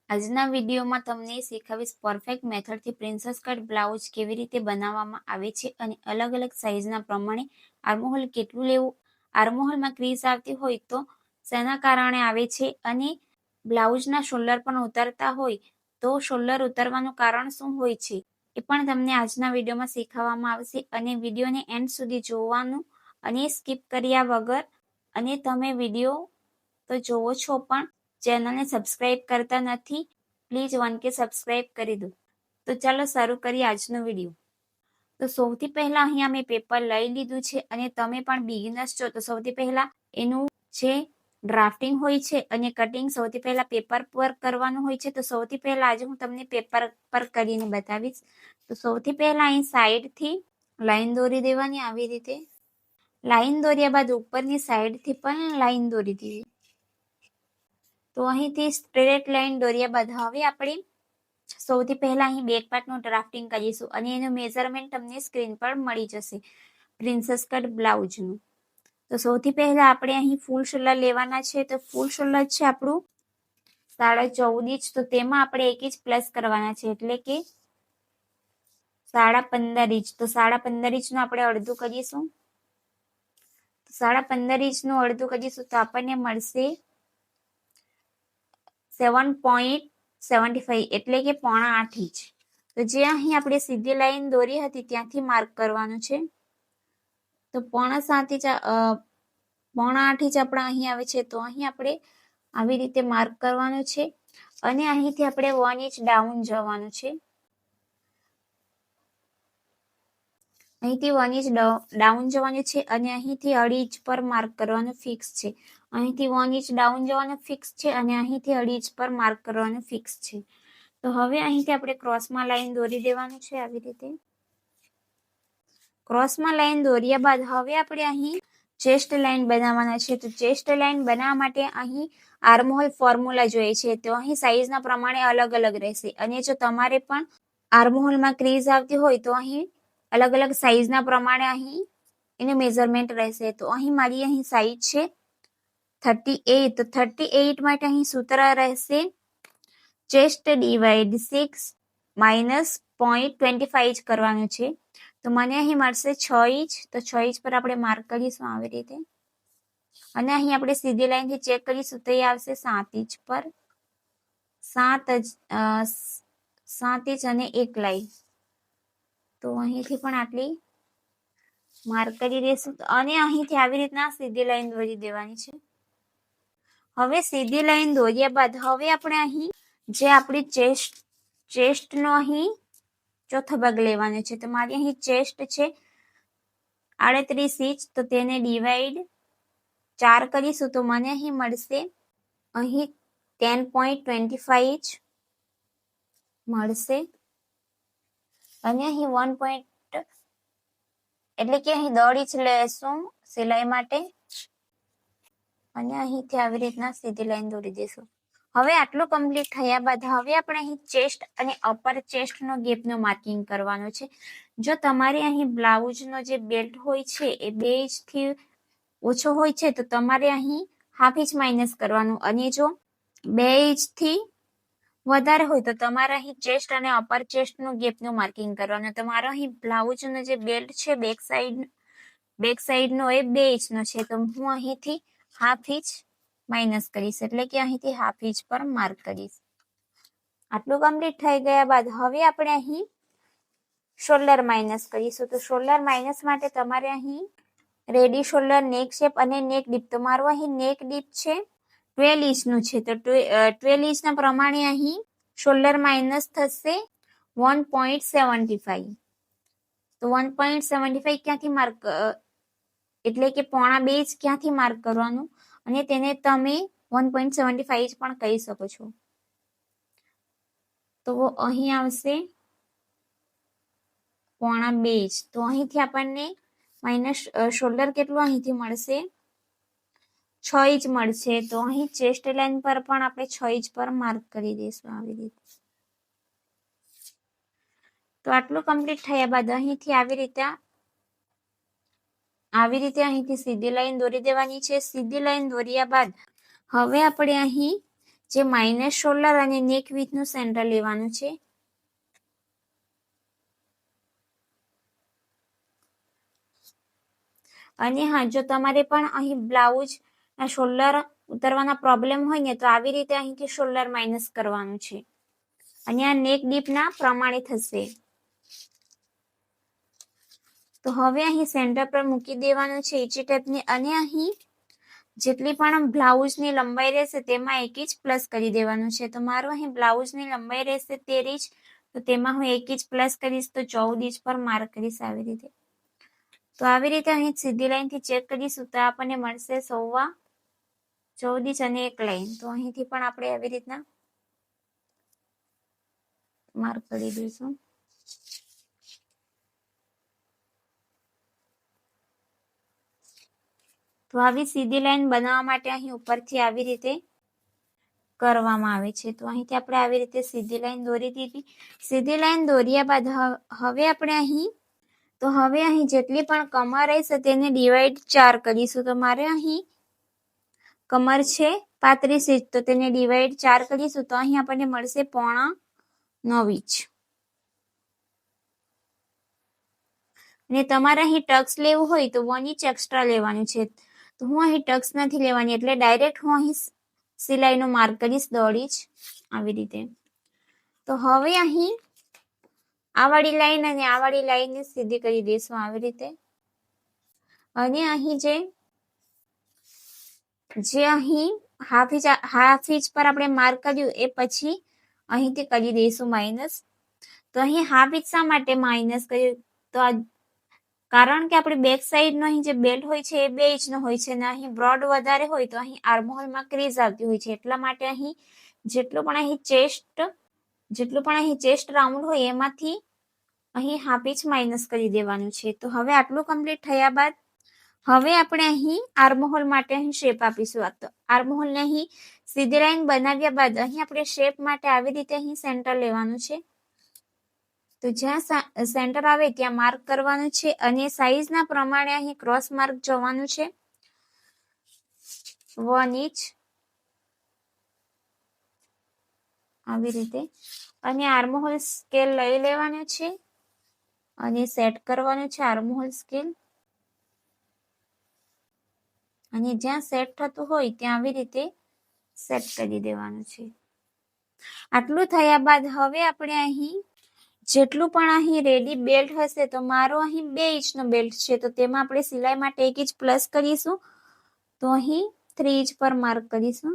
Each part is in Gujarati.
આજના વિડીયોમાં તમને શીખવીશ પરફેક્ટ મેથડથી પ્રિન્સેસ કટ બ્લાઉઝ કેવી રીતે બનાવવામાં આવે છે અને અલગ અલગ સાઇઝના પ્રમાણે આર્મહોલ કેટલું લેવું, આર્મહોલમાં ક્રીઝ આવતી હોય તો શેના કારણે આવે છે અને બ્લાઉઝના શોલ્ડર પણ ઉતરતા હોય તો શોલ્ડર ઉતરવાનું કારણ શું હોય છે એ પણ તમને આજના વિડીયોમાં શીખવવામાં આવશે. અને વિડીયોને એન્ડ સુધી જોવાનું અને સ્કીપ કર્યા વગર, અને તમે વિડીયો તો જોવો છો પણ ચેનલને સબસ્ક્રાઇબ કરતા નથી, પ્લીઝ 1K સબસ્ક્રાઇબ કરી દો. તો ચાલો શરૂ કરીએ આજનો વિડીયો. તો સૌથી પહેલા અહીંયા મેં પેપર લઈ લીધું છે અને તમે પણ બિગિનર્સ છો તો સૌથી પહેલા એનું જે ડ્રાફ્ટિંગ હોય છે અને કટિંગ સૌથી પહેલા પેપર પર કરવાનું હોય છે. તો સૌથી પહેલા આજે હું તમને પેપર પર કરીને બતાવીશ. તો સૌથી પહેલા અહીં સાઈડથી લાઈન દોરી દેવાની, આવી રીતે લાઈન દોર્યા બાદ ઉપરની સાઈડથી પણ લાઈન દોરી દેવી. તો અહીંથી સ્ટ્રેટ લાઈન દોર્યા બાદ હવે આપણે સૌથી પહેલા અહીં બેક પાર્ટનું ડ્રાફ્ટિંગ કરીશું અને એનું મેઝરમેન્ટ તમને સ્ક્રીન પર મળી જશે પ્રિન્સેસ કટ બ્લાઉઝનું. તો સૌથી પહેલા આપણે અહીં ફૂલ શોલ્ડર લેવાના છે. તો ફૂલ શોલ્ડર છે આપણું 14.5 ઇંચ. તો તેમાં આપણે 1 ઇંચ પ્લસ કરવાના છે, એટલે કે 15.5 ઇંચ. તો 15.5 ઇંચનું આપણે અડધું કરીશું. 15.5 ઇંચનું અડધું કરીશું તો આપણને મળશે 7.75, એટલે કે 7.25 ઇંચ. તો જે અહીં આપણે સીધી લાઈન દોરી હતી ત્યાંથી માર્ક કરવાનું છે. તો 7.5 ઇંચ 7.5 ઇંચ આપણા અહીં આવે છે. તો અહીં આપણે આવી રીતે માર્ક કરવાનું છે અને અહીંથી આપણે 1 ઇંચ ડાઉન જવાનું છે. અહીંથી 1 ઇંચ ડાઉન જવાનું છે અને અહીંથી 2.5 ઇંચ પર માર્ક કરવાનું ફિક્સ છે. અહીંથી 1 ઇંચ ડાઉન જવાનું ફિક્સ છે અને અહીંથી 2.5 ઇંચ પર માર્ક કરવાનું ફિક્સ છે. તો હવે અહીંથી આપણે ક્રોસમાં લાઈન દોરી દેવાનું છે, આવી રીતે ક્રોસમાં લાઈન દોર્યા બાદ હવે આપણે અહીં ચેસ્ટ લાઈન બનાવવાના છે. તો ચેસ્ટ લાઈન બનાવવા માટે અહીં આર્મહોલ ફોર્મ્યુલા જોઈએ છે. તો અહીં સાઈઝના પ્રમાણે અલગ અલગ રહેશે અને જો તમારે પણ આર્મહોલમાં ક્રીઝ આવતી હોય તો અહીં અલગ અલગ સાઈઝના પ્રમાણે અહીં એનું મેઝરમેન્ટ રહેશે. તો અહીં મારી અહીં સાઈઝ છે 38. તો 38 માટે અહીં સૂત્ર રહેશે ચેસ્ટ ડિવાઈડ 6 માઇનસ 0.25 ઇંચ કરવાનું છે. તો મને અહીં મળશે 6 ઇંચ. તો 6 ઇંચ પર આપણે માર્ક કરીશું આવી રીતે અને અહીં આપણે સીધી લાઈનથી ચેક કરીશું તો એ આવશે 7 ઇંચ પર 7 ઇંચ અને 1 લાઈન. તો અહીંથી પણ આટલી માર્ક કરી દઈશું અને અહીંથી આવી રીતના સીધી લાઈન દોરી દેવાની છે. હવે સીધી લાઈન દોર્યા બાદ હવે આપણે અહીં જે આપણી ચેસ્ટનો અહીં ચોથો ભાગ લેવાનો છે. તો મારી અહીં ચેસ્ટ છે 38 ઇંચ. તો તેને ડિવાઈડ 4 કરીશું તો મને અહીં મળશે અહીં 10.25 ઇંચ મળશે અને અહીં 1 એટલે કે અહીં 1.5 ઇંચ લેશું સિલાઈ માટે અને અહીંથી આવી રીતના સીધી લાઈન દોરી દઈશું. હવે આટલું કમ્પ્લીટ થયા બાદ હવે આપણે અહીં ચેસ્ટ અને અપર ચેસ્ટનો ગેપનો માર્કિંગ કરવાનો છે. જો તમારે અહીં બ્લાઉઝનો જે બેલ્ટ હોય છે એ 2 ઇંચથી ઓછો હોય છે તો તમારે અહીં 1/2 ઇંચ માઇનસ કરવાનું અને જો 2 ઇંચથી વધારે હોય તો તમારે અહીં ચેસ્ટ અને અપર ચેસ્ટનું ગેપનું માર્કિંગ કરવાનું. તમારો અહીં બ્લાઉઝનો જે બેલ્ટ છે બેક સાઈડનો એ 2 ઇંચનો છે તો હું અહીંથી 1/2 ઇંચ માઇનસ કરીશ, એટલે કે અહીંથી 1/2 ઇંચ પર માર્ક કરીશ. આટલું કમ્પ્લીટ થઈ ગયા બાદ હવે આપણે અહીં શોલ્ડર માઇનસ કરીશું. તો શોલ્ડર માઇનસ માટે તમારે અહીં રેડી શોલ્ડર, નેક શેપ અને નેક ડીપ. તો મારું અહીં નેક ડીપ છે 12 ઇંચનું છે. તો 12 ઇંચના પ્રમાણે અહીં શોલ્ડર માઇનસ થશે 1.75. તો 1.75 ક્યાંથી માર્ક, એટલે કે 1.25 ઇંચ ક્યાંથી માર્ક કરવાનું અને તેને તમે 1.75 ઇંચ પણ કહી શકો છો. તો અહીં આવશે 1.25 ઇંચ. તો અહીંથી આપણને માઇનસ શોલ્ડર કેટલું અહીંથી મળશે 6 ઇંચ મળશે. તો અહીં ચેસ્ટ લાઈન પર પણ આપણે 6 ઇંચ પર માર્ક કરી દઈશું આવી રીતે. તો આટલું કમ્પ્લીટ થયા બાદ અહીંથી આવી રીતે અહીંથી સીધી લાઈન દોરી દેવાની છે. સીધી લાઈન દોર્યા બાદ હવે આપણે અહીં જે માઇનસ શોલ્ડર અને નેક વિથનું સેન્ટર લેવાનું છે. અને હા, જો તમારે પણ અહીં બ્લાઉઝના શોલ્ડર ઉતરવાના પ્રોબ્લેમ હોય ને તો આવી રીતે અહીંથી શોલ્ડર માઇનસ કરવાનું છે અને આ નેક ડીપના પ્રમાણે થશે. તો હવે અહીં સેન્ટર પર મૂકી દેવાનું છે એચી ટેપને અને અહીં જેટલી પણ બ્લાઉઝની લંબાઈ રહેશે તેમાં 1 ઇંચ પ્લસ કરી દેવાનું છે. તો મારું અહીં બ્લાઉઝની લંબાઈ રહેશે 13 ઇંચ, તો તેમાં હું 1 ઇંચ પ્લસ કરીશ તો 14 ઇંચ પર માર્ક કરીશ આવી રીતે. તો આવી રીતે અહીં સીધી લાઈનથી ચેક કરીશું તો આપણને મળશે 14 ઇંચ અને 1 લાઈન. તો અહીંથી પણ આપણે આવી રીતના માર્ક કરી દઈશું. તો આવી સીધી લાઈન બનાવવા માટે અહીં ઉપરથી આવી રીતે કરવામાં આવે છે. તો અહીંથી આપણે આવી રીતે સીધી લાઈન દોરી દીધી. સીધી લાઈન દોર્યા બાદ હવે અહીં જેટલી પણ કમર રહેશે તેને ડિવાઈડ 4 કરીશું. તો મારે અહીં કમર છે 35 ઇંચ, તો તેને ડિવાઈડ 4 કરીશું તો અહીં આપણને મળશે 8.5 ઇંચ. અને તમારે અહીં ટક્સ લેવું હોય તો 1 ઇંચ એક્સ્ટ્રા લેવાનું છે. તો હું અહીં ટક્સ નથી લેવાની એટલે ડાયરેક્ટ હું અહીં સિલાઈનો માર્ક કરીશ 1.5 ઇંચ આવી રીતે. તો હવે અહીં આ વાળી લાઈન અને આ વાળી લાઈનને સીધી કરી દઈશું આવી રીતે. અને અહીં જે અહીં હાફ ઇંચ પર આપણે માર્ક કર્યું એ પછી અહીંથી કરી દઈશું માઇનસ. તો અહીં હાફ ઇંચ શા માટે માઇનસ કર્યું? તો કારણ કે આપણી બેક સાઈડનો અહીં જે બેલ્ટ હોય છે એ 2 ઇંચનો હોય છે અને અહીં બ્રોડ વધારે હોય તો અહીં આર્મહોલમાં ક્રીઝ આવતી હોય છે. એટલા માટે અહીં જેટલું પણ અહીં ચેસ્ટ રાઉન્ડ હોય એમાંથી અહીં હાફ ઇંચ માઇનસ કરી દેવાનું છે. તો હવે આટલું કમ્પ્લીટ થયા બાદ હવે આપણે અહીં આર્મહોલ માટે અહીં શેપ આપીશું. તો આર્મહોલને અહીં સીધી લાઈન બનાવ્યા બાદ અહીં આપણે શેપ માટે આવી રીતે અહીં સેન્ટર લેવાનું છે. તો જ્યાં સેન્ટર આવે ત્યાં માર્ક કરવાનું છે અને સાઈઝના પ્રમાણે અહીં ક્રોસ માર્ક જવાનું છે 1 ઇંચ આવી રીતે. અને આર્મહોલ સ્કેલ લઈ લેવાનો છે અને સેટ કરવાનું છે આર્મહોલ સ્કેલ. અને જ્યાં સેટ થતું હોય ત્યાં આવી રીતે સેટ કરી દેવાનું છે. આટલું થયા બાદ હવે આપણે અહીં જેટલું પણ અહીં રેડી બેલ્ટ હશે તો મારો અહીં 2 ઇંચનો બેલ્ટ છે તો તેમાં આપણે સિલાઈ માટે 1 ઇંચ પ્લસ કરીશું. તો અહીં 3 ઇંચ પર માર્ક કરીશું.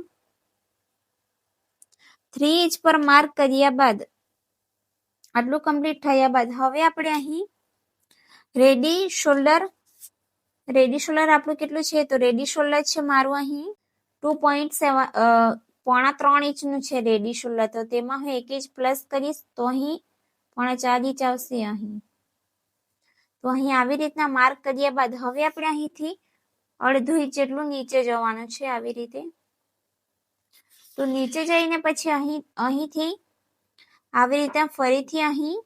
3 ઇંચ પર માર્ક કર્યા બાદ આટલું કમ્પ્લીટ થયા બાદ હવે આપણે અહીં રેડી શોલ્ડર આપણું કેટલું છે? તો રેડી શોલ્ડર છે મારું અહીં 2.3 ઇંચનું છે રેડી શોલ્ડર. તો તેમાં હું 1 ઇંચ પ્લસ કરીશ તો અહીં 4.5 ઇંચ આવશે અહીં. તો અહીં આવી રીતના માર્ક કર્યા બાદ હવે આપણે અહીંથી 1/2 ઇંચ જેટલું નીચે જવાનું છે આવી રીતે. તો નીચે જઈને પછી અહીંથી આવી રીતે ફરીથી અહીં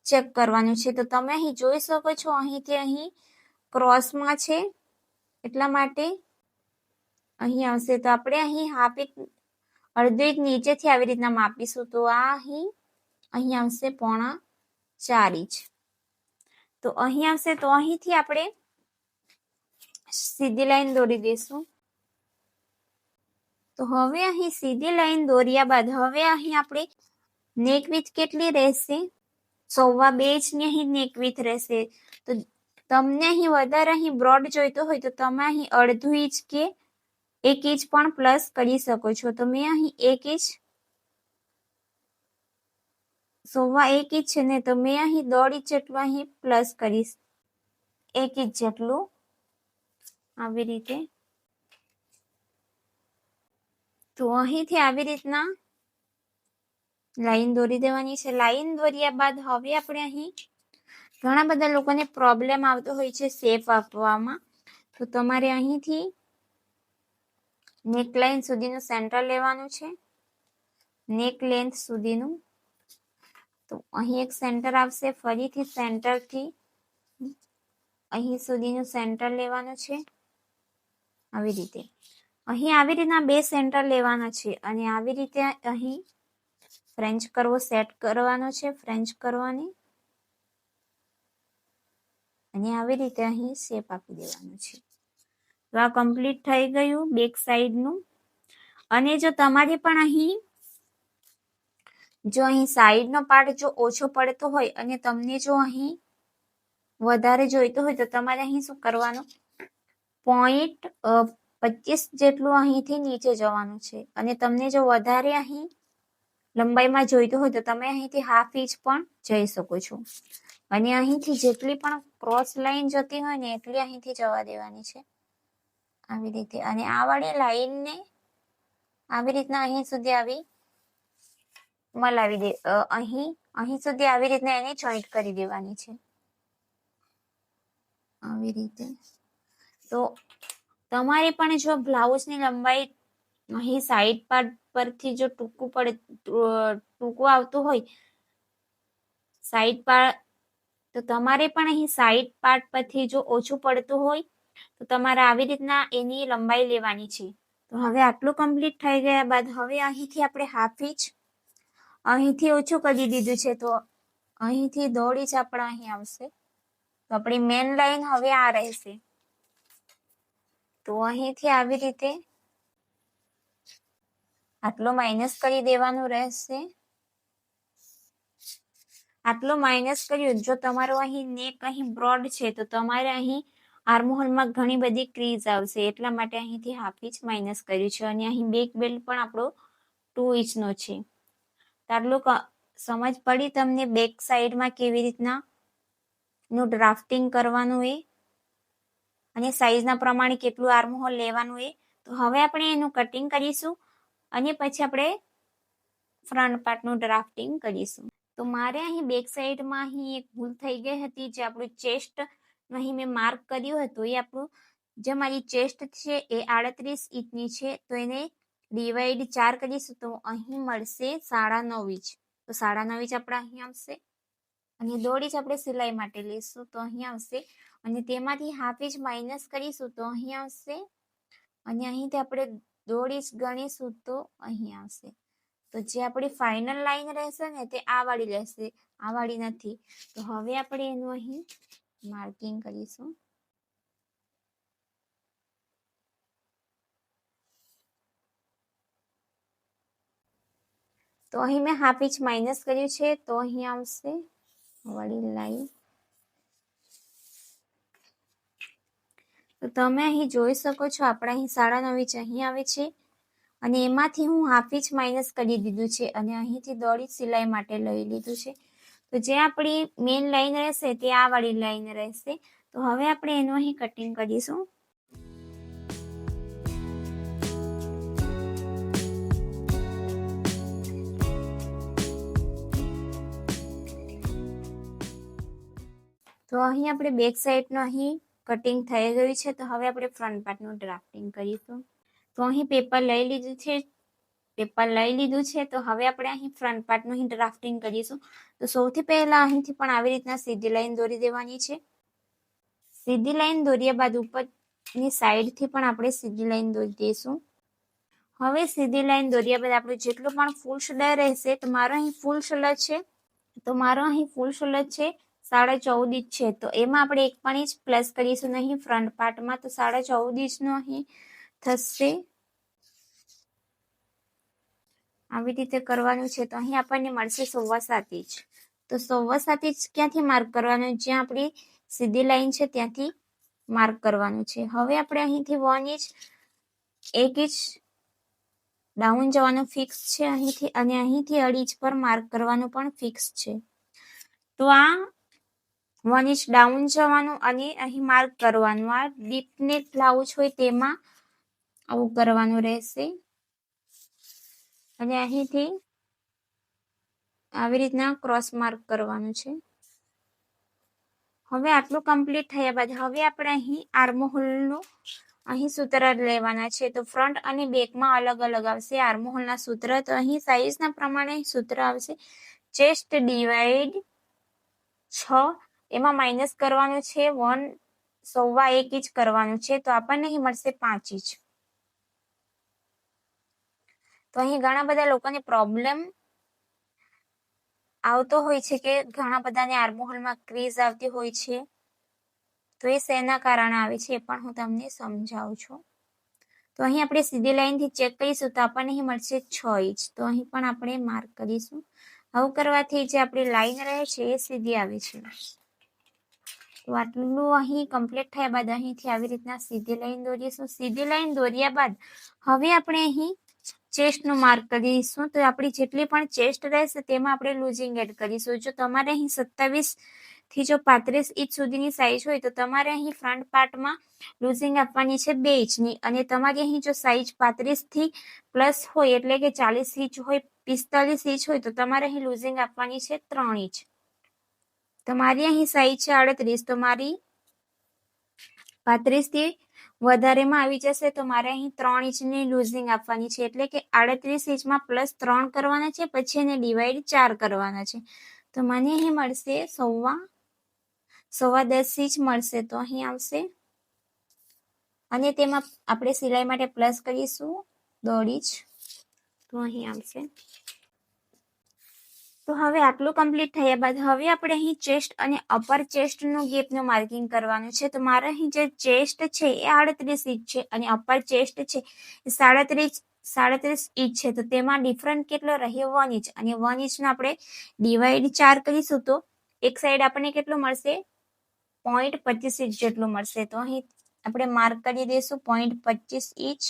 ચેક કરવાનું છે. તો તમે અહીં જોઈ શકો છો અહીંથી અહીં ક્રોસમાં છે એટલા માટે અહીં આવશે. તો આપણે અહીં અડધો ઇંચ નીચેથી આવી રીતના માપીશું. તો આ અહીં આવશે 4.5 ઇંચ. તો અહીં આવશે તો અહીંથી આપણે સીધી લાઈન દોરી દઈશું. તો હવે અહીં સીધી લાઈન દોર્યા બાદ હવે અહીં આપણે નેક વિથ કેટલી રહેશે? 2.25 ઇંચની અહીં નેક વિથ રહેશે. તો તમને અહીં વધારે અહીં બ્રોડ જોઈતો હોય તો તમે અહીં અડધું ઇંચ કે 1 ઇંચ પણ પ્લસ કરી શકો છો. તો મેં અહીં 1 ઇંચ 1.25 ઇંચ છે ને તો મેં અહીં 1.5 ઇંચ જેટલું અહીં પ્લસ કરીશ 1 ઇંચ જેટલું આવી રીતે. તો અહીંથી આવી રીતના લાઈન દોરી દેવાની છે. લાઈન દોર્યા બાદ હવે આપણે અહીં ઘણા બધા લોકોને પ્રોબ્લેમ આવતો હોય છે શેપ આપવામાં. તો તમારે અહીંથી નેક લાઈન સુધીનું સેન્ટર લેવાનું છે, નેક લેન્થ સુધીનું. તો અહીં એક સેન્ટર આવશે, ફરીથી સેન્ટરથી અહીં સુધીનું સેન્ટર લેવાનું છે આવી રીતે. અહીં આવી રીતના બે સેન્ટર લેવાના છે અને આવી રીતે અહીં ફ્રેન્ચ કરવો સેટ કરવાનો છે, ફ્રેન્ચ કરવાની, અને આવી રીતે અહીં શેપ આપી દેવાનો છે. તો આ કમ્પ્લીટ થઈ ગયું બેક સાઈડનું. અને જો તમારે પણ અહીં સાઈડનો પાર્ટ જો ઓછો પડતો હોય અને તમને જો અહીં વધારે જોઈતો હોય તો તમારે અહીં શું કરવાનું, 0.25 જેટલું અહીંથી નીચે જવાનું છે. અને તમને જો વધારે અહીં લંબાઈમાં જોઈતું હોય તો તમે અહીંથી 1/2 ઇંચ પણ જઈ શકો છો. અને અહીંથી જેટલી પણ ક્રોસ લાઈન જતી હોય ને એટલી અહીંથી જવા દેવાની છે, આવી રીતે. અને આ વાળી લાઈનને આવી રીતના અહીં સુધી આવી મલાવી દે, અહીં સુધી આવી રીતના એને જોઈન્ટ કરી દેવાની છે, આવી રીતે. તો તમારે પણ જો બ્લાઉઝની લંબાઈ અહીં સાઈડ પાર્ટ પરથી જો ટૂંકું આવતું હોય સાઈડ પાર્ટ, તો તમારે પણ અહીં સાઈડ પાર્ટ પરથી જો ઓછું પડતું હોય તો તમારે આવી રીતના એની લંબાઈ લેવાની છે. તો હવે આટલું કમ્પ્લીટ થઈ ગયા બાદ હવે અહીંથી આપણે 1/2 ઇંચ અહીંથી ઓછું કરી દીધું છે, તો અહીંથી 1.5 ઇંચ આપણા અહીં આવશે. તો આપણી મેન લાઈન હવે આ રહેશે. તો અહીંથી આવી રીતે આટલો માઇનસ કરી દેવાનું રહેશે. આટલું માઇનસ કર્યું. જો તમારો અહીં નેક અહીં બ્રોડ છે તો તમારે અહીં આર્મહોલમાં ઘણી બધી ક્રીઝ આવશે, એટલા માટે અહીંથી 1/2 ઇંચ માઇનસ કર્યું છે. અને અહીં બેક બેલ્ટ પણ આપણો 2 ઇંચનો છે. આટલું સમજ પડી તમને બેક સાઈડમાં કેવી રીતના નું ડ્રાફ્ટિંગ કરવાનું એ અને સાઈઝના પ્રમાણે કેટલું આર્મહોલ લેવાનું એ. તો હવે આપણે એનું કટિંગ કરીશું અને પછી આપણે ફ્રન્ટ પાર્ટનું ડ્રાફ્ટિંગ કરીશું. તો મારે અહીં બેક સાઈડમાં અહીં એક ભૂલ થઈ ગઈ હતી, જે આપણું ચેસ્ટ અહીં મેં માર્ક કર્યું હતું. એ આપણું જે મારી ચેસ્ટ છે એ 38 ઇંચની છે, તો એને ડિવાઈડ 4 કરીશું તો અહીં મળશે 9.5 ઇંચ. તો 9.5 ઇંચ આપણે અહીં આવશે. અને 1.5 ઇંચ આપણે સિલાઈ માટે લઈશું તો અહીં આવશે. અને તેમાંથી 1/2 ઇંચ માઇનસ કરીશું તો અહીં આવશે. અને અહીંથી આપણે 1.5 ઇંચ ગણીશું તો અહીં આવશે. તો જે આપણી ફાઇનલ લાઈન રહેશે ને તે આ વાળી રહેશે, આ વાળી નથી. તો હવે આપણે એનું અહીં માર્કિંગ કરીશું. તો અહીં મેં 1/2 ઇંચ માઇનસ કર્યું છે, તો અહીં આવશે વાળી લાઈન. તો તમે અહીં જોઈ શકો છો આપણા અહીં 9.5 ઇંચ અહીં આવે છે. અને એમાંથી હું 1/2 ઇંચ માઇનસ કરી દીધું છે અને અહીંથી 1.5 ઇંચ સિલાઈ માટે લઈ લીધું છે. તો જે આપણી મેઇન લાઈન રહેશે તે આ વાળી લાઈન રહેશે. તો હવે આપણે એનું અહીં કટિંગ કરીશું. તો અહીં આપણે બેક સાઈડનું અહીં કટિંગ થઈ ગયું છે. તો હવે આપણે ફ્રન્ટ પાર્ટનું ડ્રાફ્ટિંગ કરીશું. તો અહીં પેપર લઈ લીધું છે, તો હવે આપણે અહીં ફ્રન્ટ પાર્ટનું અહીં ડ્રાફ્ટિંગ કરીશું. તો સૌથી પહેલા અહીંથી પણ આવી રીતના સીધી લાઈન દોરી દેવાની છે. સીધી લાઈન દોર્યા બાદ ઉપરની સાઈડથી પણ આપણે સીધી લાઈન દોરી દઈશું. હવે સીધી લાઈન દોર્યા બાદ આપણું જેટલું પણ ફૂલ શોલ્ડર રહેશે, તો મારો અહીં ફૂલ શોલ્ડર છે 14.5 ઇંચ છે. તો એમાં આપણે 1 ઇંચ પ્લસ કરીશું નહીં ફ્રન્ટ પાર્ટમાં. તો 14.5 ઇંચનું અહીં થશે. આવી રીતે કરવાનું છે. તો અહીં આપણને મળશે 7.25 ઇંચ. તો 7.25 ઇંચ ક્યાંથી માર્ક કરવાનું, જ્યાં આપણી સીધી લાઈન છે ત્યાંથી માર્ક કરવાનું છે. હવે આપણે અહીંથી 1 ઇંચ 1 ઇંચ ડાઉન જવાનું ફિક્સ છે અહીંથી, અને અહીંથી 2.5 ઇંચ પર માર્ક કરવાનું પણ ફિક્સ છે. તો આ 1 ઇંચ ડાઉન જવાનું અને અહીં માર્ક કરવાનું. આ ડીપ નેક બ્લાઉઝ હોય તેમાં આવું કરવાનું રહેશે. અને અહીંથી આવી રીતના ક્રોસ માર્ક કરવાનું છે. હવે આટલું કમ્પ્લીટ થયા બાદ હવે આપણે અહીં આર્મહોલનું અહીં સૂત્ર લેવાના છે. તો ફ્રન્ટ અને બેકમાં અલગ અલગ આવશે આર્મહોલના સૂત્ર. તો અહીં સાઈઝના પ્રમાણે સૂત્ર આવશે. ચેસ્ટ ડિવાઈડ 6, એમાં માઇનસ કરવાનું છે 1.25 ઇંચ કરવાનું છે. તો આપણને અહીં મળશે 5 ઇંચ. તો અહીં ઘણા બધા લોકોને પ્રોબ્લેમ આવતો હોય છે કે ઘણા બધાને આર્મહોલમાં ક્રીઝ આવતી હોય છે, તો એ શેના કારણે આવે છે એ પણ હું તમને સમજાવું છું. તો અહીં આપણે સીધી લાઈનથી ચેક કરીશું તો આપણને અહીં મળશે 6 ઇંચ. તો અહીં પણ આપણે માર્ક કરીશું. આવું કરવાથી જે આપણી લાઈન રહે છે એ સીધી આવે છે. તો આટલું અહીં કમ્પ્લીટ થયા બાદ અહીંથી આવી રીતના સીધી લાઈન દોરીશું. સીધી લાઈન દોર્યા બાદ હવે આપણે અહીં ચેસ્ટનું માર્ક કરીશું. તો આપણી જેટલી પણ ચેસ્ટ રહેશે તેમાં આપણે લૂઝિંગ એડ કરીશું. જો તમારે અહીં 27 થી જો 35 ઇંચ સુધીની સાઈઝ હોય તો તમારે અહીં ફ્રન્ટ પાર્ટમાં લૂઝિંગ આપવાની છે 2 ઇંચની, અને તમારી અહીં જો સાઈઝ 35 થી પ્લસ હોય એટલે કે 40 ઇંચ હોય, 45 ઇંચ હોય તો તમારે અહીં લૂઝિંગ આપવાની છે 3 ઇંચ. તો મારી અહીં સાઈઝ છે 38, તો મારી 35 થી વધારેમાં આવી જશે તો મારે અહીં 3 ઇંચની લૂઝિંગ આપવાની છે, એટલે કે 38 ઇંચમાં પ્લસ 3 કરવાના છે, પછી એને ડિવાઈડ 4 કરવાના છે. તો મને અહીં મળશે સવા 10 ઇંચ મળશે. તો અહીં આવશે અને તેમાં આપણે સિલાઈ માટે પ્લસ કરીશું 1.5 ઇંચ. તો અહીં આવશે. તો હવે આટલું કમ્પ્લીટ થયા બાદ હવે આપણે અહીં ચેસ્ટ અને અપર ચેસ્ટનું ગેપનું માર્કિંગ કરવાનું છે. તો મારે અહીં જે ચેસ્ટ છે એ 38 ઇંચ છે અને અપર ચેસ્ટ છે એ 37 ઇંચ છે. તો તેમાં ડિફરન્ટ કેટલો રહ્યો 1 ઇંચ, અને 1 ઇંચનો આપણે ડિવાઈડ 4 કરીશું તો એક સાઈડ આપણને કેટલું મળશે 0.25 ઇંચ જેટલું મળશે. તો અહીં આપણે માર્ક કરી દઈશું 0.25 ઇંચ.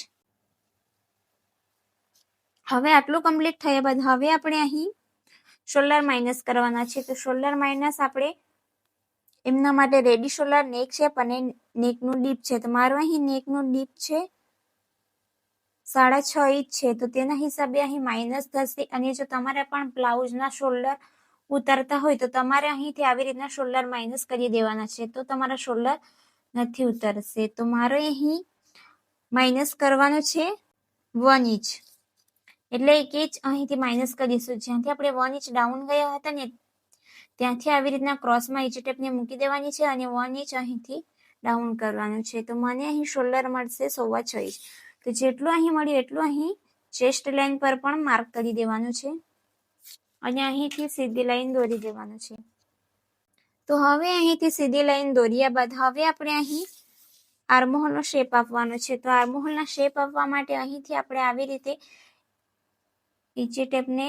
હવે આટલું કમ્પ્લીટ થયા બાદ હવે આપણે અહીં શોલ્ડર માઇનસ કરવાના છે. તો શોલ્ડર માઇનસ આપણે એમના માટે રેડી શોલ્ડર, નેક શેપ અને નેકનું ડીપ છે. તો મારું અહીં નેકનું ડીપ છે 6.5 ઇંચ છે. તો તેના હિસાબે અહીં માઇનસ થશે. અને જો તમારે પણ બ્લાઉઝના શોલ્ડર ઉતારતા હોય તો તમારે અહીંથી આવી રીતના શોલ્ડર માઇનસ કરી દેવાના છે, તો તમારા શોલ્ડર નથી ઉતરશે. તો મારે અહીં માઇનસ કરવાનું છે 1 ઇંચ, એટલે 1 ઇંચ અહીંથી માઇનસ કરીશું. જ્યાંથી આપણે 1 ઇંચ ડાઉન ગયા હતા ને ત્યાંથી આવી રીતના ક્રોસમાં ઈચ ટેપને મૂકી દેવાની છે અને 1 ઇંચ અહીંથી ડાઉન કરવાનું છે. તો મને અહીં શોલ્ડર મળશે 6.25 ઇંચ. તો જેટલું અહીં મળ્યું એટલું અહીં ચેસ્ટ લાઇન પર પણ માર્ક કરી દેવાનું છે અને અહીંથી સીધી લાઈન દોરી દેવાનું છે. તો હવે અહીંથી સીધી લાઈન દોર્યા બાદ હવે આપણે અહીં આર્મહોલનો શેપ આપવાનો છે. તો આર્મહોલના શેપ આપવા માટે અહીંથી આપણે આવી રીતે ઈચી ટેપને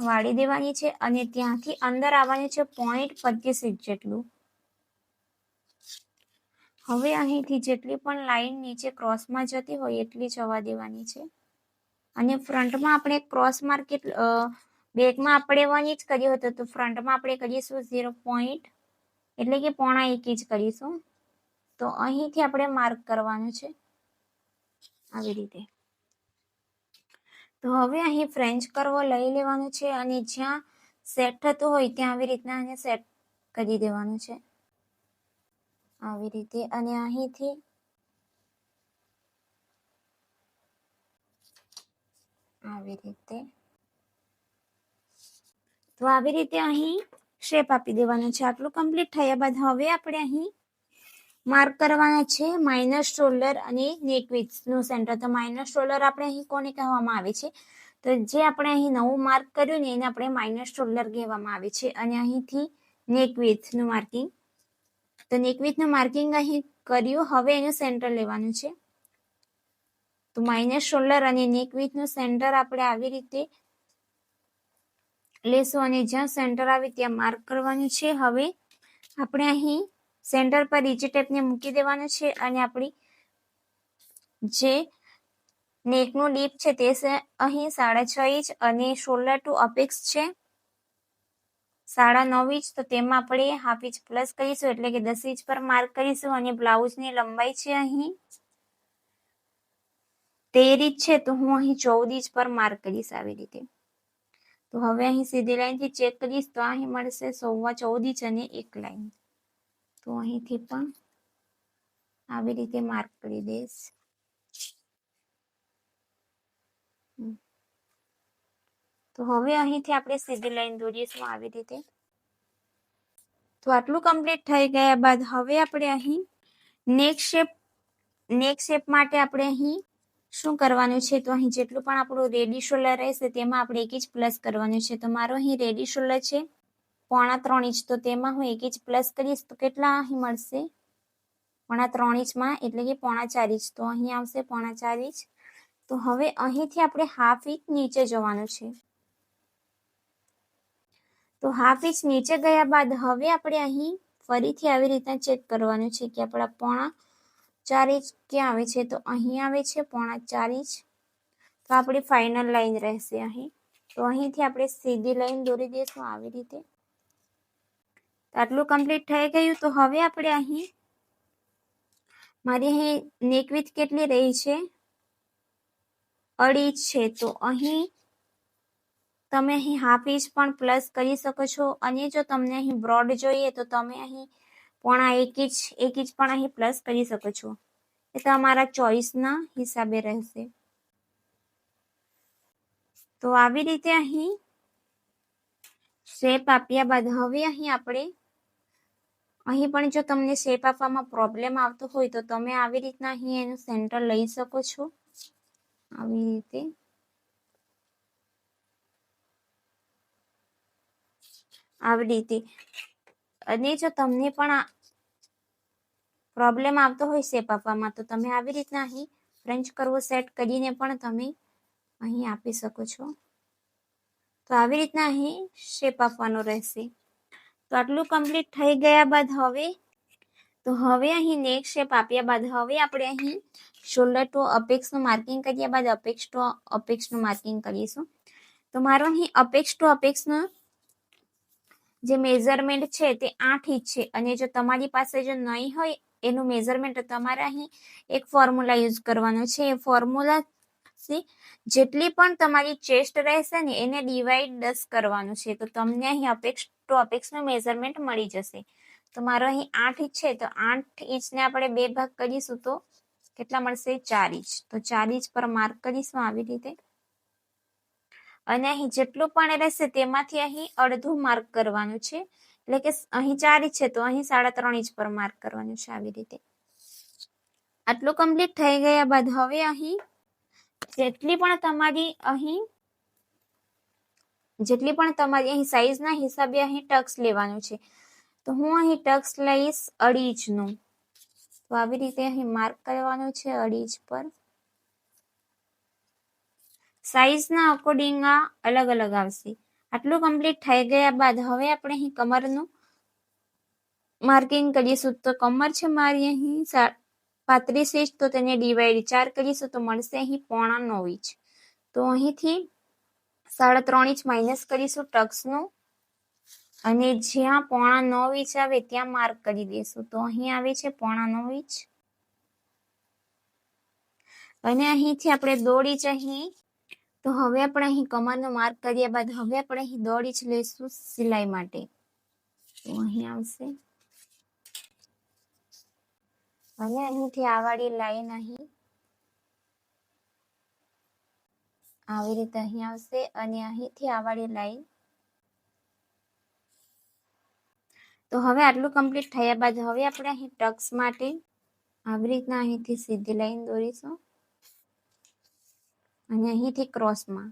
વાળી દેવાની છે અને ત્યાંથી અંદર આવવાની છે 0.25 ઇંચ જેટલું. હવે અહીંથી જેટલી પણ લાઈન નીચે ક્રોસમાં જતી હોય એટલી જવા દેવાની છે. અને ફ્રન્ટમાં આપણે ક્રોસ માર્ક બેકમાં આપણે 1 ઇંચ કર્યું હતું, તો ફ્રન્ટમાં આપણે કરીશું 0. એટલે કે 0.25 ઇંચ કરીશું. તો અહીંથી આપણે માર્ક કરવાનું છે આવી રીતે. તો હવે અહીં ફ્રેન્ચ કર્વ લઈ લેવાનું છે અને જ્યાં સેટ થતું હોય ત્યાં આવી રીતના એને સેટ કરી દેવાનું છે આવી રીતે. અને અહીંથી આવી રીતે, તો આવી રીતે અહીં શેપ આપી દેવાનો છે. આટલું કમ્પ્લીટ થયા બાદ હવે આપણે અહીં માર્ક કરવાના છે માઇનસ શોલ્ડર અને નેક વિડ્થનું સેન્ટર. તો માઇનસ શોલ્ડર આપણે અહીં કોને કહેવામાં આવે છે, તો જે આપણે અહીં નવું માર્ક કર્યું ને એને આપણે માઇનસ શોલ્ડર કહેવામાં આવે છે. અને અહીંથી નેક વિડ્થનું માર્કિંગ, તો નેક વિડ્થનું માર્કિંગ અહીં કર્યું. હવે એનું સેન્ટર લેવાનું છે. તો માઇનસ શોલ્ડર અને નેક વિડ્થનું સેન્ટર આપણે આવી રીતે લેશું અને જ્યાં સેન્ટર આવે ત્યાં માર્ક કરવાનું છે. હવે આપણે અહીં સેન્ટર પર ઈચી ટેપને મૂકી દેવાનું છે અને આપણી જે નેકનું ડીપ છે તે અહીં 6.5 ઇંચ અને શોલ્ડર ટુ અપેક્સ છે 9.5 ઇંચ. તો તેમાં આપણે હાફ ઇંચ પ્લસ કરીશું એટલે કે 10 ઇંચ પર માર્ક કરીશું. અને બ્લાઉઝની લંબાઈ છે અહીં 13 ઇંચ છે, તો હું અહીં 14 ઇંચ પર માર્ક કરીશ આવી રીતે. તો હવે અહીં સીધી લાઈનથી ચેક કરીશ તો અહીં મળશે 14.25 ઇંચ અને એક લાઈન. તો અહીંથી પણ આવી રીતે માર્ક કરી દઈશ. તો હવે અહીંથી આપણે સીધી લાઈન દોરીશું આવી રીતે. તો આટલું કમ્પ્લીટ થઈ ગયા બાદ હવે આપણે અહીં નેક શેપ માટે આપણે અહીં શું કરવાનું છે, તો અહીં જેટલું પણ આપણું રેડી શોલ્ડર રહેશે તેમાં આપણે 1 ઇંચ પ્લસ કરવાનું છે. તો મારો અહીં રેડી શોલ્ડર છે 3.25 ઇંચ, તો તેમાં હું 1 ઇંચ પ્લસ કરીશ તો કેટલા અહીં મળશે? 3.25 ઇંચમાં એટલે કે 4.25 ઇંચ, તો અહીં આવશે 4.25 ઇંચ. તો હવે અહીંથી આપણે હાફ ઇંચ નીચે જવાનું છે. તો હાફ ઇંચ નીચે ગયા બાદ હવે આપણે અહીં ફરીથી આવી રીતના ચેક કરવાનું છે કે આપણા 4.25 ઇંચ ક્યાં આવે છે, તો અહીં આવે છે 4.25 ઇંચ. તો આપણી ફાઇનલ લાઈન રહેશે અહીં. તો અહીંથી આપણે સીધી લાઈન દોરી દઈશું આવી રીતે. તો આટલું કમ્પ્લીટ થઈ ગયું. તો હવે આપણે અહીં મારી અહીં નેક વિડ્થ કેટલી રહી છે? 2.5 ઇંચ છે. તો અહીં તમે અહીં હાફ ઇંચ પણ પ્લસ કરી શકો છો, અને જો તમને અહીં બ્રોડ જોઈએ તો તમે અહીં 1.5 ઇંચ 1 ઇંચ પણ અહીં પ્લસ કરી શકો છો. એ તમારા ચોઈસના હિસાબે રહેશે. તો આવી રીતે અહીં શેપ આપ્યા બાદ હવે અહીં આપણે અહીં પણ જો તમને શેપ આપવામાં પ્રોબ્લેમ આવતો હોય તો તમે આવી રીતના અહીં એનું સેન્ટર લઈ શકો છો આવી રીતે. આવી રીતે. અને જો તમને પણ પ્રોબ્લેમ આવતો હોય શેપ આપવામાં તો તમે આવી રીતના અહીં ફ્રેન્ચ કર્વ સેટ કરીને પણ તમે અહીં આપી શકો છો. તો આવી રીતના અહીં શેપ આપવાનો રહેશે. તો આટલું કમ્પ્લીટ થઈ ગયા બાદ હવે અહીં નેક શેપ આપ્યા બાદ હવે આપણે અહીં શોલ્ડર ટુ અપેક્સનું માર્કિંગ કર્યા બાદ અપેક્સ ટુ અપેક્સનું માર્કિંગ કરીશું. તો મારો અહીં અપેક્સ ટુ અપેક્સનું જે મેઝરમેન્ટ છે તે 8 ઇંચ છે, અને જો તમારી પાસે જો નહીં હોય એનું મેઝરમેન્ટ તમારે અહીં એક ફોર્મ્યુલા યુઝ કરવાનો છે. એ ફોર્મ્યુલા જેટલી પણ તમારી ચેસ્ટ રહેશે ને એને ડિવાઈડ 10 કરવાનું છે. તો તમને અહીં અપેક્સ ટુ અપેક્સનું મેઝરમેન્ટ મળી જશે. તો મારો અહીં 8 ઇંચ છે, તો 8 ઇંચને આપણે 2 ભાગ કરીશું તો કેટલા મળશે? 4 ઇંચ. તો 4 ઇંચ પર માર્ક કરીશું આવી રીતે. અને અહીં જેટલું પણ રહેશે તેમાંથી અહીં અડધું માર્ક કરવાનું છે. એટલે કે અહીં 4 ઇંચ છે તો અહીં 3.5 ઇંચ પર માર્ક કરવાનું છે આવી રીતે. આટલું કમ્પ્લીટ થઈ ગયા બાદ હવે અહીં જેટલી પણ તમારી અહીં સાઈઝના હિસાબે અહીં ટક્સ લેવાનું છે. તો હું અહીં ટક્સ લઈશ 2.5 ઇંચનું. તો આવી રીતે અહીં માર્ક કરવાનું છે 2.5 ઇંચ પર. સાઈઝના અકોર્ડિંગ આ અલગ અલગ આવશે. આટલું કમ્પ્લીટ થઈ ગયા બાદ હવે આપણે અહીં કમરનું માર્કિંગ કરીશું. તો કમર છે મારી અહીં 35 ઇંચ, તો તેને ડિવાઈડ 4 કરીશું તો મળશે અહીં 9.5 ઇંચ. તો અહીંથી 3.5 ઇંચ માઇનસ કરીશું ટક્સનું, અને જ્યાં 9.5 ઇંચ આવે ત્યાં માર્ક કરી દઈશું. તો અહીં આવે છે 9.5 ઇંચ, અને અહીંથી આપણે 1.5 ઇંચ અહીં. તો હવે આપણે અહીં કમરનો માર્ક કર્યા બાદ હવે આપણે અહીં 1.5 ઇંચ લઈશું સિલાઈ માટે. તો અહીં આવશે, અને અહીંથી આ વાળી લાઈન અહીં આવી રીતે અહીં આવશે, અને અહીંથી આ વાળી લાઈન. તો હવે આટલું કમ્પ્લીટ થયા બાદ હવે આપણે અહીં ટક્સ માટે આવી રીતના અહીંથી સીધી લાઈન દોરીશું, અને અહીંથી ક્રોસમાં.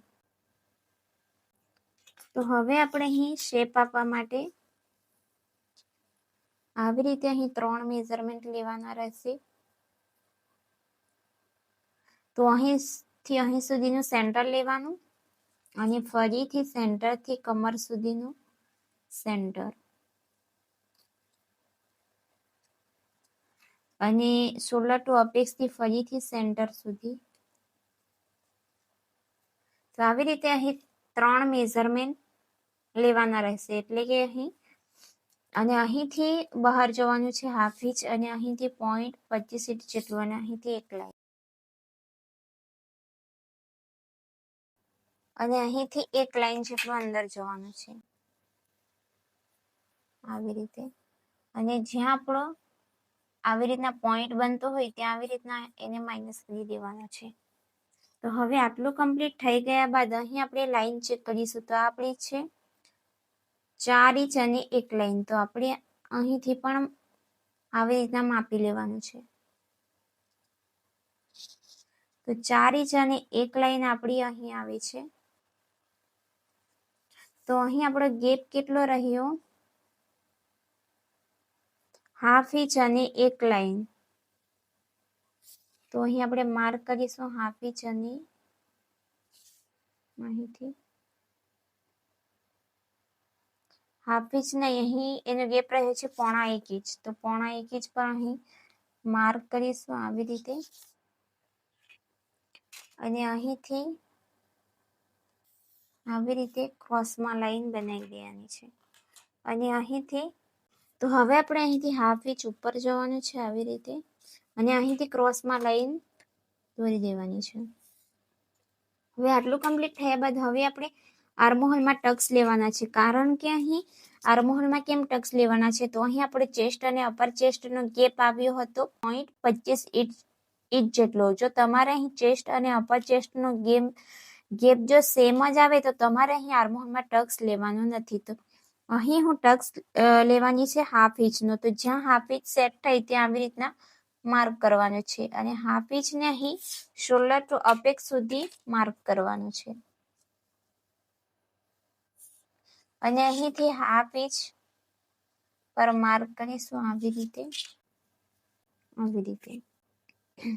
તો હવે આપણે અહીં શેપ આપવા માટે આવી રીતે અહીં 3 મેઝરમેન્ટ લેવાના રહેશે. તો અહીંથી અહીં સુધીનું સેન્ટર લેવાનું, અને ફરીથી સેન્ટરથી કમર સુધીનું સેન્ટર, અને શોલ્ડર ટુ અપેક્સથી ફરીથી સેન્ટર સુધી. તો આવી રીતે અહીં 3 મેઝરમેન્ટ લેવાના રહેશે. એટલે કે અહીં અને અહીંથી બહાર જવાનું છે હાફ ઇંચ, અને અહીંથી 0.25 ઇંચ જેટલું, અને અહીંથી 1 લાઈન, અને અહીંથી 1 લાઈન જેટલું અંદર જવાનું છે આવી રીતે. અને જ્યાં આપણો આવી રીતના પોઈન્ટ બનતો હોય ત્યાં આવી રીતના એને માઇનસ કરી દેવાનો છે. તો હવે આટલું કમ્પ્લીટ થઈ ગયા બાદ અહીં આપણે લાઈન ચેક કરીશું. તો આપણી છે 4 ઇંચ અને 1 લાઈન. તો આપણે અહીંથી પણ આવી રીતના માપી લેવાનું છે. તો 4 ઇંચ અને 1 લાઈન આપણી અહીં આવી છે. તો અહીં આપણો ગેપ કેટલો રહ્યો? 1/2 ઇંચ અને 1 લાઈન. તો અહીં આપણે માર્ક કરીશું 1/2 ઇંચ અને અહીંથી 1/2 ઇંચ નહીં, અહીં એનો ગેપ રહ્યો છે 1/4 ઇંચ. તો 1/4 ઇંચ પર અહીં માર્ક કરીશું આવી રીતે. અને અહીંથી આવી રીતે ક્રોસમાં લાઈન બનાવી દેવાની છે. અને અહીંથી તો હવે આપણે અહીંથી 1/2 ઇંચ ઉપર જવાનું છે આવી રીતે. અને અહીંથી ક્રોસમાં લાઈન દોરી દેવાની છે. હવે આટલું કમ્પ્લીટ થયા બાદ હવે આપણે આર્મહોલમાં ટક્સ લેવાના છે. કારણ કે અહીં આર્મહોલમાં કેમ ટક્સ લેવાના છે? તો અહીં આપણે ચેસ્ટ અને અપર ચેસ્ટનો ગેપ આવ્યો હતો 0.25 ઇંચ જેટલો. જો તમારે અહીં ચેસ્ટ અને અપર ચેસ્ટનો ગેપ જો સેમ જ આવે તો તમારે અહીં આર્મહોલમાં ટક્સ લેવાનું નથી. તો અહીં હું ટક્સ લેવાની છે 1/2 ઇંચનો. તો જ્યાં 1/2 ઇંચ સેટ થાય ત્યાં આવી રીતના માર્ક કરવાનું છે. અને 1/2 ઇંચને અહીં શોલ્ડર ટુ અપેક્સ સુધી માર્ક કરવાનું છે. અને અહીંથી 1/2 ઇંચ પર માર્ક કરીશું આવી રીતે.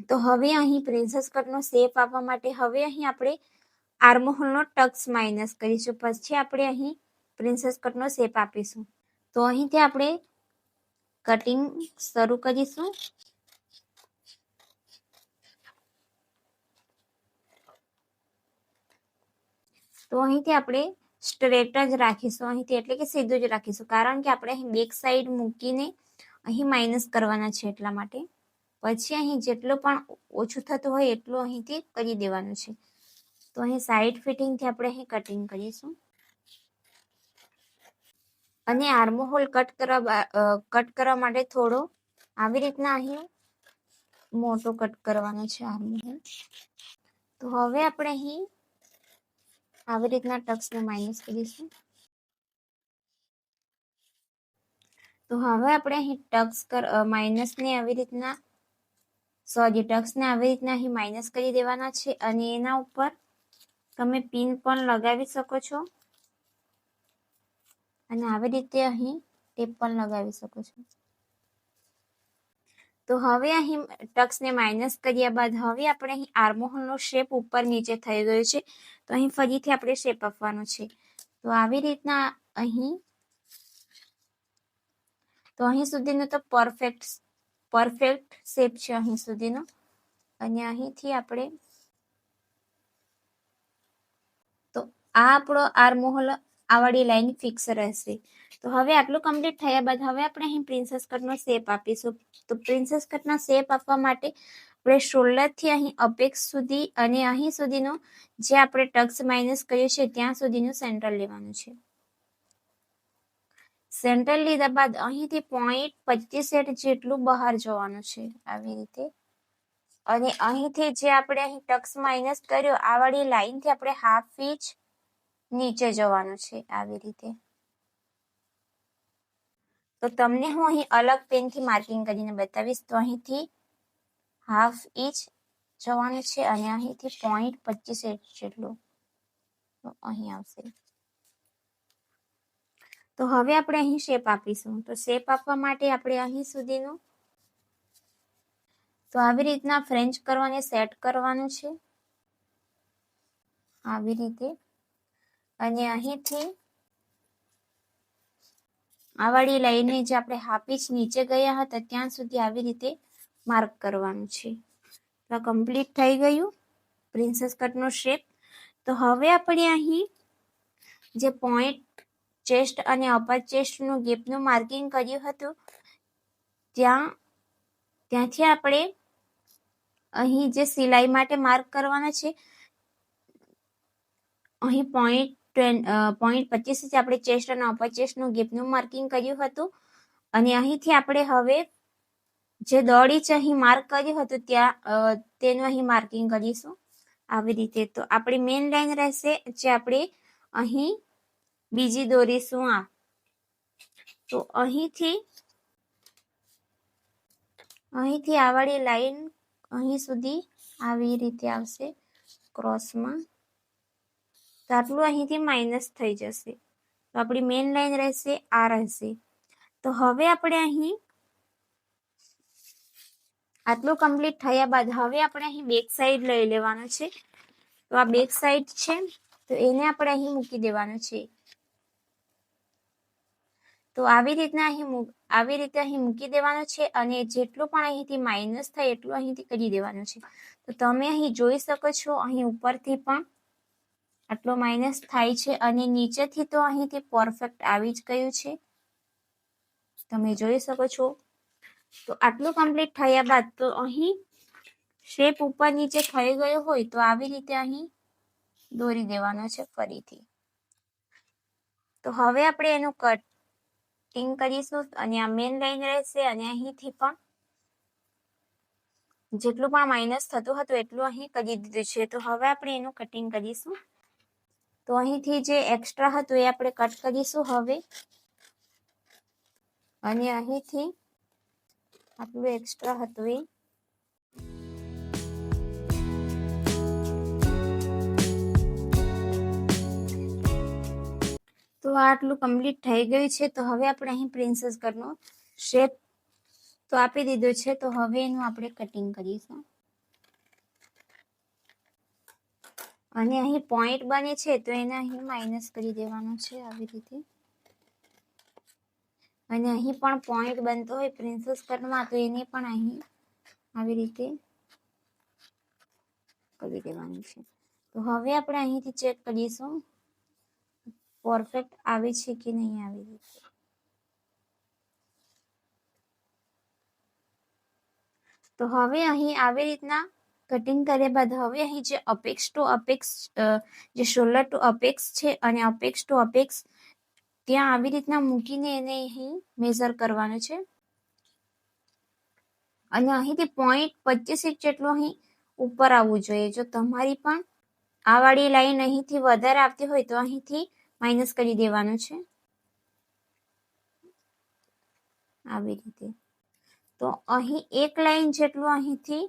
તો હવે અહીં પ્રિન્સેસ કટનો શેપ આપવા માટે હવે અહીં આપણે આર્મહોલનો ટક્સ માઇનસ કરીશું. પછી આપણે અહીં પ્રિન્સેસ કટનો શેપ આપીશું. તો અહીંથી આપણે કટિંગ શરૂ કરીશું. તો અહીંથી આપણે સ્ટ્રેટ જ રાખીશું અહીંથી, એટલે કે સીધું જ રાખીશું. કારણ કે આપણે અહીં બેક સાઈડ મૂકીને અહીં માઇનસ કરવાના છે એટલા માટે. પછી અહીં જેટલું પણ ઓછું થતું હોય એટલું અહીંથી કરી દેવાનું છે. તો અહીં સાઈડ ફિટિંગથી આપણે અહીં કટિંગ કરીશું. અને આર્મહોલ કટ કરવા માટે થોડો આવી રીતના અહીં મોટો કટ કરવાનો છે આર્મહોલ. તો હવે આપણે અહીં આવી રીતના ટક્સને માઇનસ કરીશું. તો હવે આપણે અહીં ટક્સને આવી રીતના અહીં માઇનસ કરી દેવાના છે. અને એના ઉપર તમે પિન પણ લગાવી શકો છો અને આવી રીતે અહીં ટેપ પણ લગાવી શકો છો. તો હવે અહીં ટક્સને માઇનસ કર્યા બાદ હવે આપણે અહીં આર્મહોલનો શેપ ઉપર નીચે થઈ ગયો છે. તો અહીં ફરીથી આપણે શેપ આપવાનો છે. તો આવી રીતના અહીં સુધીનો તો પરફેક્ટ શેપ છે અહીં સુધીનો. અને અહીંથી આપણે તો આ આપણો આર્મહોલ આવાળી લાઈન ફિક્સ રહેશે. તો હવે આટલું કમ્પ્લીટ થયા બાદ હવે આપણે અહીં પ્રિન્સેસ કટનો શેપ આપીશું. તો પ્રિન્સેસ કટના શેપ આપવા માટે આપણે શોલ્ડરથી અહીં અપેક્સ સુધી અને અહીં સુધીનો જે આપણે ટક્સ માઇનસ કર્યું છે ત્યાં સુધીનું સેન્ટર લેવાનું છે. સેન્ટર લીધા બાદ અહીંથી 0.25 જેટલું બહાર જવાનું છે આવી રીતે. અને અહીંથી જે આપણે અહીં ટક્સ માઇનસ કર્યો આ વાળી લાઈનથી આપણે 1/2 ઇંચ નીચે જવાનું છે આવી રીતે. તો તમને હું અહીં અલગ પેનથી માર્કિંગ કરીને બતાવીશ. તો અહીંથી 1/2 ઇંચ જવાનું છે અને અહીંથી 0.25 જેટલું તો અહીં આવશે. તો હવે આપણે અહીં શેપ આપીશું. તો શેપ આપવા માટે આપણે અહીં સુધીનું તો આવી રીતના ફ્રેન્ચ કરવાને સેટ કરવાનું છે આવી રીતે. અને અહીંથી આ વાળી લાઈને જે આપણે 1/2 ઇંચ નીચે ગયા હતા ત્યાં સુધી આવી રીતે માર્ક કરવાનું છે. તો કમ્પ્લીટ થઈ ગયું પ્રિન્સેસ કટનો શેપ. તો હવે આપણે અહીં જે પોઈન્ટ ચેસ્ટ અને અપર ચેસ્ટનું ગેપનું માર્કિંગ કર્યું હતું ત્યાંથી આપણે અહીં જે સિલાઈ માટે માર્ક કરવાના છે અહીં 0.25 આપણે ચેસ્ટ અને અપર ચેસ્ટનું ગેપનું માર્કિંગ કર્યું હતું. અને અહીંથી આપણે હવે જે 1.5 ઇંચ અહીં માર્ક કર્યું હતું તેનું અહીં માર્કિંગ કરીશું આવી રીતે. તો આપણી મેઇન લાઈન રહેશે જે આપણે અહીં બીજી દોરીશું આ. તો અહીંથી આ વાળી લાઈન અહીં સુધી આવી રીતે આવશે ક્રોસમાં, તો આટલું અહીંથી માઇનસ થઈ જશે, તો આપણી મેઇન લાઈન રહેશે આ રહેશે. તો હવે આપણે અહીં આટલું કમ્પ્લીટ થયા બાદ હવે આપણે અહીં બેક સાઈડ લઈ લેવાનું છે. તો આ બેક સાઈડ છે, તો એને આપણે અહીં મૂકી દેવાનું છે. તો આવી રીતે અહીં મૂકી દેવાનું છે અને જેટલું પણ અહીંથી માઇનસ થાય એટલું અહીંથી કરી દેવાનું છે. તો તમે અહીં જોઈ શકો છો, અહીં ઉપરથી પણ આટલો માઇનસ થાય છે અને નીચેથી તો અહીંથી પરફેક્ટ આવી જ ગયું છે, તમે જોઈ શકો છો. તો આટલું કમ્પ્લીટ થયા બાદ તો અહીં શેપ ઉપર નીચે થઈ ગયો હોય તો આવી રીતે અહીં દોરી દેવાનો છે ફરીથી. તો હવે આપણે એનું કટિંગ કરીશું અને આ મેઇન લાઈન રહેશે અને અહીંથી પણ જેટલું પણ માઇનસ થતું હતું એટલું અહીં કરી દીધું છે. તો હવે આપણે એનું કટિંગ કરીશું. તો અહીંથી જે એક્સ્ટ્રા હતું એ આપણે કટ કરીશું હવે, અને અહીંથી આટલું એક્સ્ટ્રા હતું એ તો આટલું કમ્પ્લીટ થઈ ગયું છે. તો હવે આપણે અહીં પ્રિન્સેસ કટનો શેપ તો આપી દીધો છે, તો હવે એનું આપણે કટિંગ કરીશું. અને અહીં પોઈન્ટ બને છે તો એને અહીં માઇનસ કરી દેવાનું છે આવી રીતે. અને અહીં પણ પોઈન્ટ બનતો હોય પ્રિન્સેસ કટમાં તો એને પણ અહીં આવી રીતે કરી દેવાનું છે. તો હવે આપણે અહીંથી ચેક કરીશું પરફેક્ટ આવે છે કે નહીં આવી રીતે. તો હવે અહીં આવી રીતના કટિંગ કર્યા બાદ હવે અહીં જે અપેક્સ ટુ અપેક્સ જે શોલ્ડર ટુ અપેક્સ છે અને અપેક્સ ટુ અપેક્સ ત્યાં આવી રીતના મૂકીને એને અહીં મેઝર કરવાનું છે. અને અહીંથી 0.25 ઇંચ જેટલું અહીં ઉપર આવવું જોઈએ. જો તમારી પણ આ વાળી લાઈન અહીંથી વધારે આવતી હોય તો અહીંથી માઇનસ કરી દેવાનું છે આવી રીતે. તો અહીં એક લાઈન જેટલું અહીંથી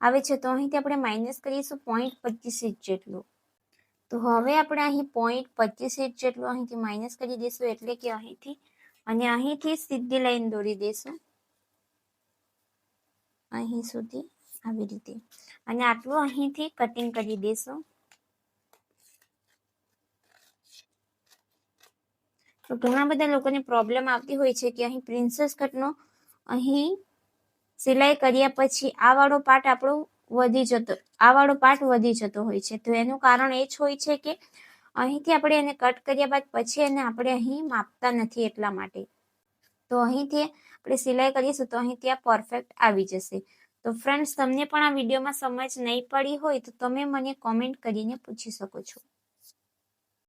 આવે છે તો અહીંથી આપણે માઇનસ કરીશું 0.25 ઇંચ જેટલું. તો હવે આપણે અહીં 0.25 ઇંચ જેટલું અહીંથી માઇનસ કરી દઈશું, એટલે કે અહીંથી અને અહીંથી સીધી લાઈન દોરી દઈશું અહીં સુધી આવી રીતે, અને આટલું અહીંથી કટિંગ કરી દઈશું. તો ઘણા બધા લોકોને પ્રોબ્લેમ આવતી હોય છે કે અહીં પ્રિન્સેસ કટનો અહીં સિલાઈ કર્યા પછી આ વાળો પાર્ટ વધી જતો હોય છે. તો એનું કારણ એ જ હોય છે કે અહીંથી આપણે એને કટ કર્યા બાદ પછી એને આપણે અહીં માપતા નથી એટલા માટે. તો અહીંથી આપણે સિલાઈ કરીશું તો અહીં ત્યાં પરફેક્ટ આવી જશે. તો ફ્રેન્ડ્સ, તમને પણ આ વિડીયોમાં સમજ નહીં પડી હોય તો તમે મને કોમેન્ટ કરીને પૂછી શકો છો.